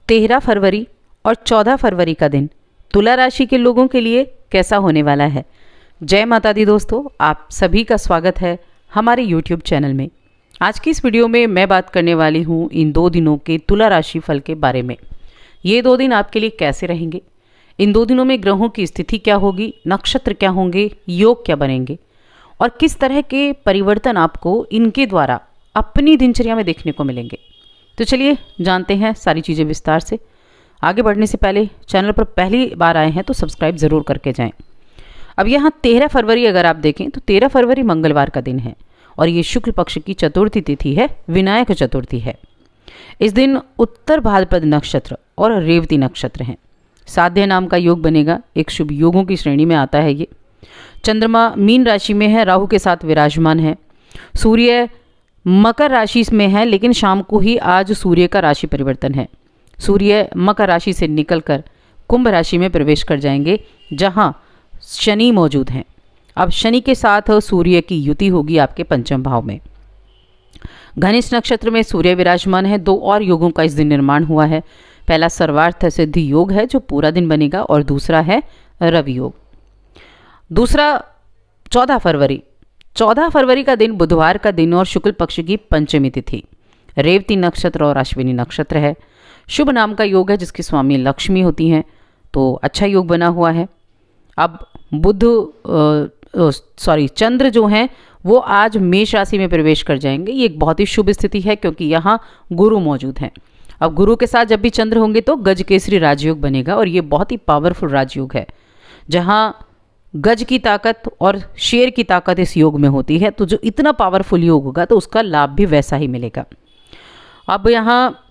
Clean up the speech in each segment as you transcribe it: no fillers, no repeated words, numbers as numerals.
13 फरवरी और 14 फरवरी का दिन तुला राशि के लोगों के लिए कैसा होने वाला है। जय माता दी दोस्तों, आप सभी का स्वागत है हमारे YouTube चैनल में। आज की इस वीडियो में मैं बात करने वाली हूँ इन 2 दिनों के तुला राशि फल के बारे में। ये 2 दिन आपके लिए कैसे रहेंगे, इन 2 दिनों में ग्रहों की स्थिति क्या होगी, नक्षत्र क्या होंगे, योग क्या बनेंगे और किस तरह के परिवर्तन आपको इनके द्वारा अपनी दिनचर्या में देखने को मिलेंगे। तो चलिए जानते हैं सारी चीज़ें विस्तार से। आगे बढ़ने से पहले चैनल पर पहली बार आए हैं तो सब्सक्राइब ज़रूर करके जाएं। अब यहाँ 13 फरवरी अगर आप देखें तो 13 फरवरी मंगलवार का दिन है और ये शुक्ल पक्ष की चतुर्थी तिथि है, विनायक चतुर्थी है। इस दिन उत्तर भाद्रपद नक्षत्र और रेवती नक्षत्र हैं। साध्य नाम का योग बनेगा, एक शुभ योगों की श्रेणी में आता है ये। चंद्रमा मीन राशि में है, राहु के साथ विराजमान है। सूर्य मकर राशि में है, लेकिन शाम को ही आज सूर्य का राशि परिवर्तन है। सूर्य मकर राशि से निकलकर कुंभ राशि में प्रवेश कर जाएंगे, जहां शनि मौजूद हैं। अब शनि के साथ सूर्य की युति होगी आपके पंचम भाव में। धनिष्ठ नक्षत्र में सूर्य विराजमान है। 2 और योगों का इस दिन निर्माण हुआ है। पहला सर्वार्थ सिद्धि योग है जो पूरा दिन बनेगा और दूसरा है रवि योग। दूसरा 14 फरवरी का दिन बुधवार का दिन और शुक्ल पक्ष की पंचमी तिथि, रेवती नक्षत्र और अश्विनी नक्षत्र है। शुभ नाम का योग है जिसकी स्वामी लक्ष्मी होती हैं, तो अच्छा योग बना हुआ है। अब चंद्र जो हैं वो आज मेष राशि में प्रवेश कर जाएंगे। ये एक बहुत ही शुभ स्थिति है क्योंकि यहाँ गुरु मौजूद हैं। अब गुरु के साथ जब भी चंद्र होंगे तो गज केसरी राजयोग बनेगा और ये बहुत ही पावरफुल राजयोग है, जहाँ गज की ताकत और शेर की ताकत इस योग में होती है। तो जो इतना पावरफुल योग होगा तो उसका लाभ भी वैसा ही मिलेगा। अब यहाँ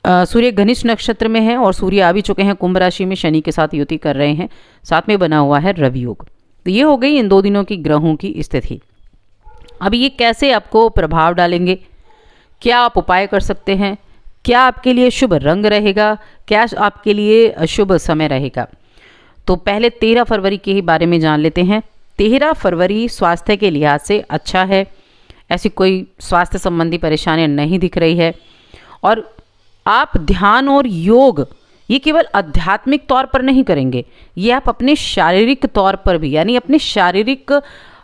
सूर्य धनिष्ठ नक्षत्र में है और सूर्य आ भी चुके हैं कुंभ राशि में, शनि के साथ युति कर रहे हैं। साथ में बना हुआ है रवि योग। तो ये हो गई इन 2 दिनों की ग्रहों की स्थिति। अब ये कैसे आपको प्रभाव डालेंगे, क्या आप उपाय कर सकते हैं, क्या आपके लिए शुभ रंग रहेगा, क्या आपके लिए शुभ समय रहेगा। तो पहले 13 फरवरी के ही बारे में जान लेते हैं। 13 फरवरी स्वास्थ्य के लिहाज से अच्छा है, ऐसी कोई स्वास्थ्य संबंधी परेशानियां नहीं दिख रही है। और आप ध्यान और योग ये केवल आध्यात्मिक तौर पर नहीं करेंगे, ये आप अपने शारीरिक तौर पर भी, यानी अपने शारीरिक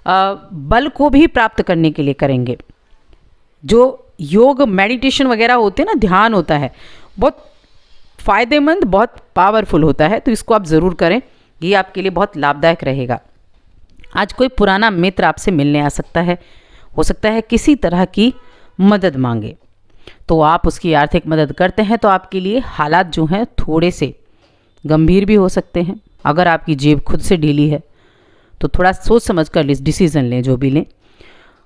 बल को भी प्राप्त करने के लिए करेंगे। जो योग मेडिटेशन वगैरह होते हैं ना, ध्यान होता है, बहुत फ़ायदेमंद, बहुत पावरफुल होता है, तो इसको आप ज़रूर करें, ये आपके लिए बहुत लाभदायक रहेगा। आज कोई पुराना मित्र आपसे मिलने आ सकता है, हो सकता है किसी तरह की मदद मांगे, तो आप उसकी आर्थिक मदद करते हैं तो आपके लिए हालात जो हैं थोड़े से गंभीर भी हो सकते हैं। अगर आपकी जेब खुद से ढीली है तो थोड़ा सोच समझ कर डिसीज़न लें, जो भी लें।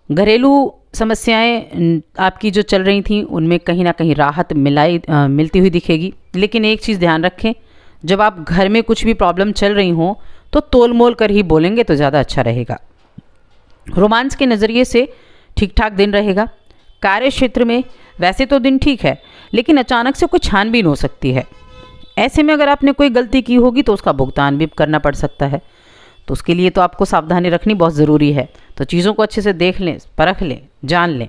घरेलू समस्याएं आपकी जो चल रही थी उनमें कहीं ना कहीं राहत मिलती हुई दिखेगी। लेकिन एक चीज़ ध्यान रखें, जब आप घर में कुछ भी प्रॉब्लम चल रही हों तो तोल मोल कर ही बोलेंगे तो ज़्यादा अच्छा रहेगा। रोमांस के नज़रिए से ठीक ठाक दिन रहेगा। कार्य क्षेत्र में वैसे तो दिन ठीक है, लेकिन अचानक से कोई छानबीन हो सकती है। ऐसे में अगर आपने कोई गलती की होगी तो उसका भुगतान भी करना पड़ सकता है, तो उसके लिए तो आपको सावधानी रखनी बहुत ज़रूरी है। तो चीज़ों को अच्छे से देख लें, परख लें, जान लें।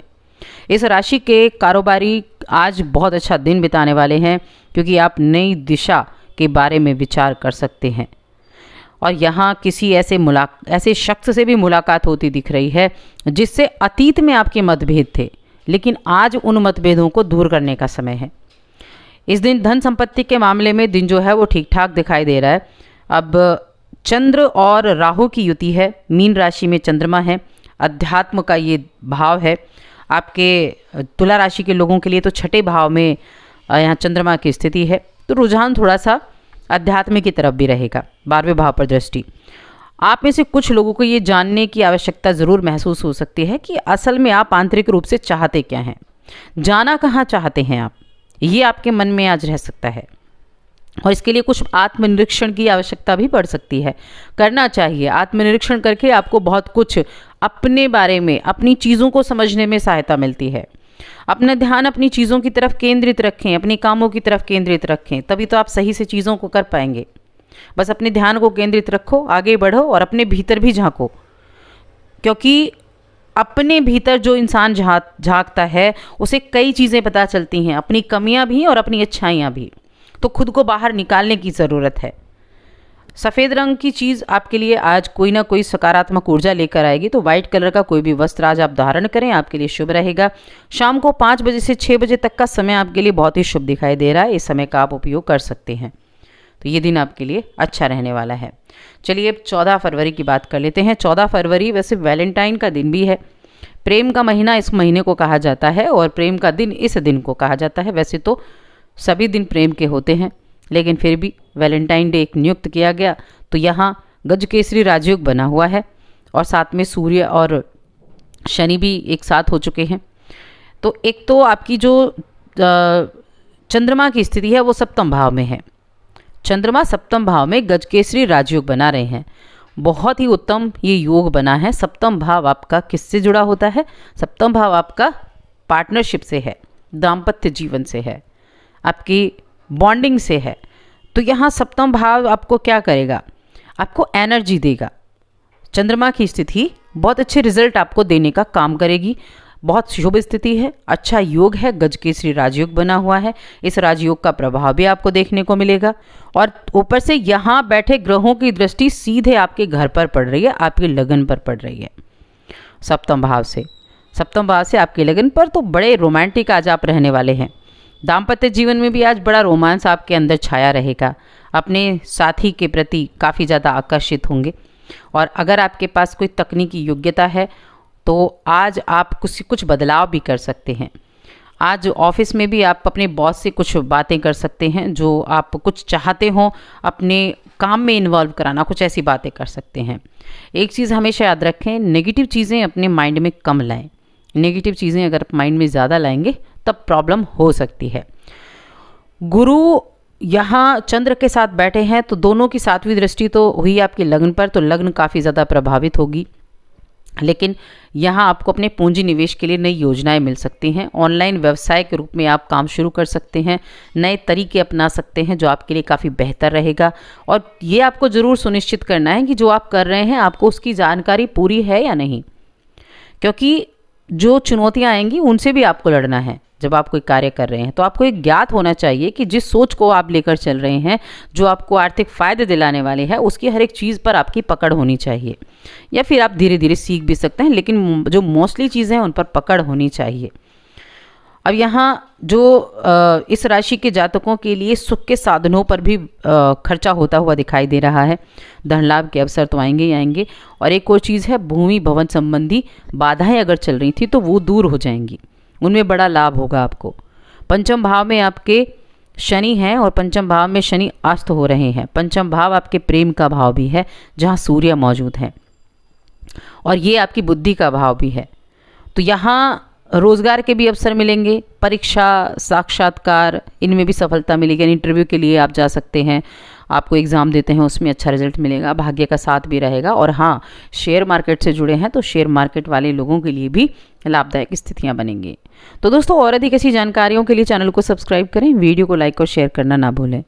इस राशि के कारोबारी आज बहुत अच्छा दिन बिताने वाले हैं क्योंकि आप नई दिशा के बारे में विचार कर सकते हैं। और यहाँ किसी ऐसे शख्स से भी मुलाकात होती दिख रही है जिससे अतीत में आपके मतभेद थे, लेकिन आज उन मतभेदों को दूर करने का समय है। इस दिन धन संपत्ति के मामले में दिन जो है वो ठीक ठाक दिखाई दे रहा है। अब चंद्र और राहु की युति है, मीन राशि में चंद्रमा है, अध्यात्म का ये भाव है। आपके तुला राशि के लोगों के लिए तो 6ठे भाव में यहाँ चंद्रमा की स्थिति है, तो रुझान थोड़ा सा अध्यात्म की तरफ भी रहेगा। 12वें भाव पर दृष्टि। आप में से कुछ लोगों को ये जानने की आवश्यकता ज़रूर महसूस हो सकती है कि असल में आप आंतरिक रूप से चाहते क्या हैं, जाना कहाँ चाहते हैं आप, ये आपके मन में आज रह सकता है। और इसके लिए कुछ आत्मनिरीक्षण की आवश्यकता भी पड़ सकती है, करना चाहिए। आत्मनिरीक्षण करके आपको बहुत कुछ अपने बारे में, अपनी चीज़ों को समझने में सहायता मिलती है। अपना ध्यान अपनी चीज़ों की तरफ केंद्रित रखें, अपने कामों की तरफ केंद्रित रखें, तभी तो आप सही से चीज़ों को कर पाएंगे। बस अपने ध्यान को केंद्रित रखो, आगे बढ़ो और अपने भीतर भी झांको, क्योंकि अपने भीतर जो इंसान झांकता है उसे कई चीज़ें पता चलती हैं, अपनी कमियां भी और अपनी अच्छाइयां भी। तो खुद को बाहर निकालने की ज़रूरत है। सफ़ेद रंग की चीज़ आपके लिए आज कोई ना कोई सकारात्मक ऊर्जा लेकर आएगी, तो वाइट कलर का कोई भी वस्त्र आज आप धारण करें, आपके लिए शुभ रहेगा। शाम को 5 बजे से 6 बजे तक का समय आपके लिए बहुत ही शुभ दिखाई दे रहा है। इस समय का आप उपयोग कर सकते हैं, तो ये दिन आपके लिए अच्छा रहने वाला है। चलिए अब 14 फरवरी की बात कर लेते हैं। 14 फरवरी वैसे वैलेंटाइन का दिन भी है। प्रेम का महीना इस महीने को कहा जाता है और प्रेम का दिन इस दिन को कहा जाता है। वैसे तो सभी दिन प्रेम के होते हैं, लेकिन फिर भी वैलेंटाइन डे एक नियुक्त किया गया, तो यहाँ गजकेसरी राजयोग बना हुआ है और साथ में सूर्य और शनि भी एक साथ हो चुके हैं। तो एक तो आपकी जो चंद्रमा की स्थिति है वो सप्तम भाव में है। चंद्रमा सप्तम भाव में गजकेसरी राजयोग बना रहे हैं। बहुत ही उत्तम ये योग बना है। सप्तम भाव आपका किससे जुड़ा होता है? सप्तम भाव आपका पार्टनरशिप से है, दाम्पत्य जीवन से है, आपकी बॉन्डिंग से है। तो यहाँ सप्तम भाव आपको क्या करेगा? आपको एनर्जी देगा। चंद्रमा की स्थिति बहुत अच्छे रिजल्ट आपको देने का काम करेगी। बहुत शुभ स्थिति है, अच्छा योग है, गजकेसरी राजयोग बना हुआ है। इस राजयोग का प्रभाव भी आपको देखने को मिलेगा और ऊपर से यहाँ बैठे ग्रहों की दृष्टि सीधे आपके घर पर पड़ रही है, आपके लगन पर पड़ रही है। सप्तम भाव से आपके लगन पर, तो बड़े रोमांटिक आज आप रहने वाले हैं। दाम्पत्य जीवन में भी आज बड़ा रोमांस आपके अंदर छाया रहेगा। अपने साथी के प्रति काफ़ी ज़्यादा आकर्षित होंगे और अगर आपके पास कोई तकनीकी योग्यता है तो आज आप कुछ बदलाव भी कर सकते हैं। आज ऑफिस में भी आप अपने बॉस से कुछ बातें कर सकते हैं, जो आप कुछ चाहते हो अपने काम में इन्वॉल्व कराना, कुछ ऐसी बातें कर सकते हैं। एक चीज़ हमेशा याद रखें, नेगेटिव चीज़ें अपने माइंड में कम लाएं। नेगेटिव चीज़ें अगर माइंड में ज़्यादा लाएंगे तब प्रॉब्लम हो सकती है। गुरु यहाँ चंद्र के साथ बैठे हैं, तो दोनों की 7वीं दृष्टि तो हुई आपके लग्न पर, तो लग्न काफ़ी ज़्यादा प्रभावित होगी। लेकिन यहाँ आपको अपने पूंजी निवेश के लिए नई योजनाएं मिल सकती हैं। ऑनलाइन व्यवसाय के रूप में आप काम शुरू कर सकते हैं, नए तरीके अपना सकते हैं जो आपके लिए काफ़ी बेहतर रहेगा। और ये आपको ज़रूर सुनिश्चित करना है कि जो आप कर रहे हैं आपको उसकी जानकारी पूरी है या नहीं, क्योंकि जो चुनौतियाँ आएंगी उनसे भी आपको लड़ना है। जब आप कोई कार्य कर रहे हैं तो आपको एक ज्ञात होना चाहिए कि जिस सोच को आप लेकर चल रहे हैं, जो आपको आर्थिक फ़ायदे दिलाने वाले हैं, उसकी हर एक चीज़ पर आपकी पकड़ होनी चाहिए। या फिर आप धीरे धीरे सीख भी सकते हैं, लेकिन जो मोस्टली चीज़ें हैं उन पर पकड़ होनी चाहिए। अब यहाँ जो इस राशि के जातकों के लिए सुख के साधनों पर भी खर्चा होता हुआ दिखाई दे रहा है। धन लाभ के अवसर तो आएंगे ही आएंगे। और एक और चीज़ है, भूमि भवन संबंधी बाधाएं अगर चल रही थी तो वो दूर हो जाएंगी, उनमें बड़ा लाभ होगा आपको। पंचम भाव में आपके शनि हैं और पंचम भाव में शनि अस्त हो रहे हैं। पंचम भाव आपके प्रेम का भाव भी है, जहाँ सूर्य मौजूद है, और ये आपकी बुद्धि का भाव भी है। तो यहाँ रोज़गार के भी अवसर मिलेंगे, परीक्षा, साक्षात्कार, इनमें भी सफलता मिलेगी। इंटरव्यू के लिए आप जा सकते हैं, आपको एग्ज़ाम देते हैं उसमें अच्छा रिजल्ट मिलेगा, भाग्य का साथ भी रहेगा। और हाँ, शेयर मार्केट से जुड़े हैं तो शेयर मार्केट वाले लोगों के लिए भी लाभदायक स्थितियां बनेंगी। तो दोस्तों, और अधिक ऐसी जानकारियों के लिए चैनल को सब्सक्राइब करें, वीडियो को लाइक और शेयर करना ना भूलें।